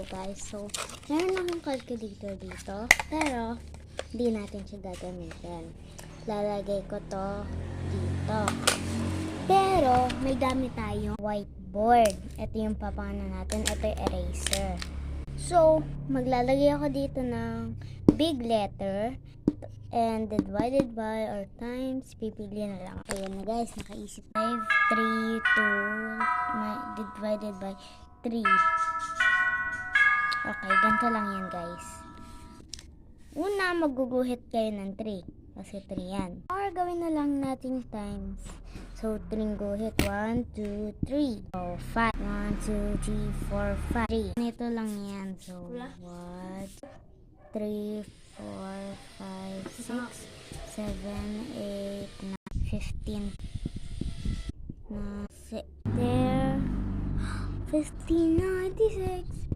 guys. So, meron akong calculator dito. Pero, hindi natin siya gagamitin. Lalagay ko to dito. Pero, may gamit tayong whiteboard. Ito yung papana natin. Ito yung eraser. So, maglalagay ako dito ng big letter. And divided by or times, pipili na lang. Ayan na guys, nakaisip. 5, 3, 2, divided by 3. Okay, ganito lang yan guys. Una, maguguhit kayo ng 3. Kasi 3 yan. Or gawin na lang natin times. So, 3 guhit. 1, 2, 3. So, 5. 1, 2, 3, 4, 5. Ito lang yan. So, 1, 3, 4, 5, 6, 7, 8, 9, 15. There. 15, 96.